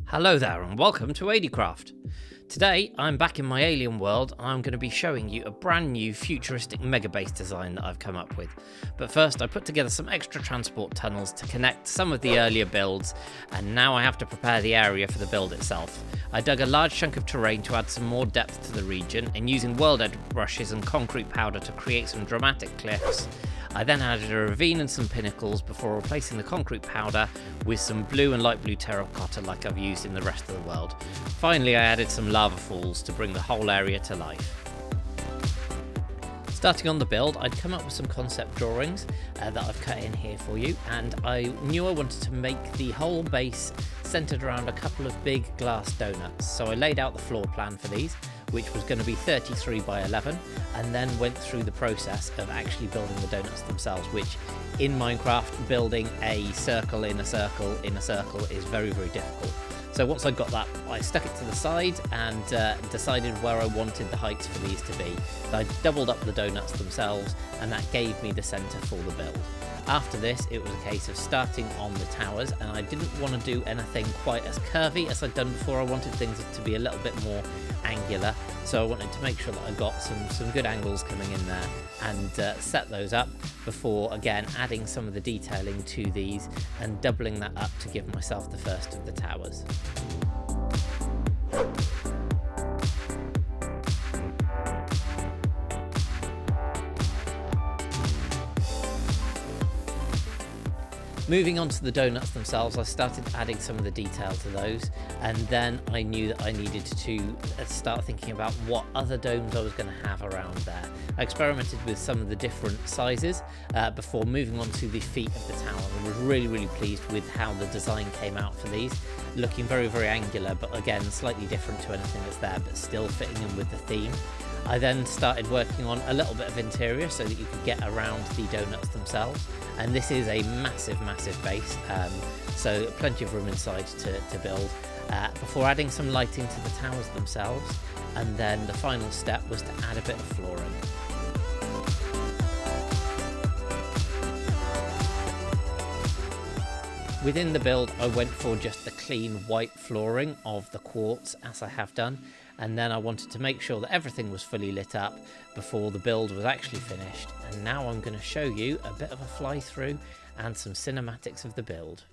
Hello there and welcome to Adiecraft. Today I'm back in my alien world and I'm going to be showing you a brand new futuristic mega base design that I've come up with. But first I put together some extra transport tunnels to connect some of the earlier builds, and now I have to prepare the area for the build itself. I dug a large chunk of terrain to add some more depth to the region, and using world edge brushes and concrete powder to create some dramatic cliffs. I then added a ravine and some pinnacles before replacing the concrete powder with some blue and light blue terracotta like I've used in the rest of the world. Finally, I added some lava falls to bring the whole area to life. Starting on the build, I'd come up with some concept drawings that I've cut in here for you, and I knew I wanted to make the whole base centered around a couple of big glass donuts. So I laid out the floor plan for these, which was going to be 33 by 11, and then went through the process of actually building the donuts themselves, which in Minecraft, building a circle in a circle in a circle is very, very difficult. So once I got that, I stuck it to the side and decided where I wanted the heights for these to be. I doubled up the donuts themselves, and that gave me the center for the build. After this, it was a case of starting on the towers, and I didn't want to do anything quite as curvy as I'd done before. I wanted things to be a little bit more angular, so I wanted to make sure that I got some good angles coming in there and set those up before again adding some of the detailing to these and doubling that up to give myself the first of the towers. Moving on to the donuts themselves, I started adding some of the detail to those, and then I knew that I needed to start thinking about what other domes I was going to have around there. I experimented with some of the different sizes before moving on to the feet of the tower, and was really pleased with how the design came out for these, looking very angular, but again slightly different to anything that's there, but still fitting in with the theme. I then started working on a little bit of interior so that you could get around the donuts themselves, and this is a massive base, so plenty of room inside to build, before adding some lighting to the towers themselves, and then the final step was to add a bit of flooring. Within the build, I went for just the clean white flooring of the quartz, as I have done, and then I wanted to make sure that everything was fully lit up before the build was actually finished. And now I'm going to show you a bit of a fly through and some cinematics of the build.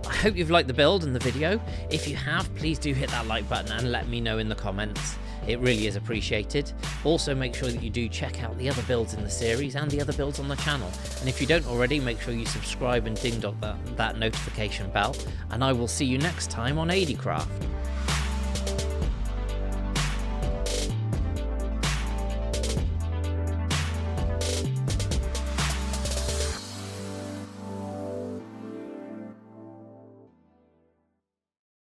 I hope you've liked the build and the video. If you have, please do hit that like button and let me know in the comments. It really is appreciated. Also, make sure that you do check out the other builds in the series and the other builds on the channel. And if you don't already, make sure you subscribe and ding dong that notification bell. And I will see you next time on Adiecraft.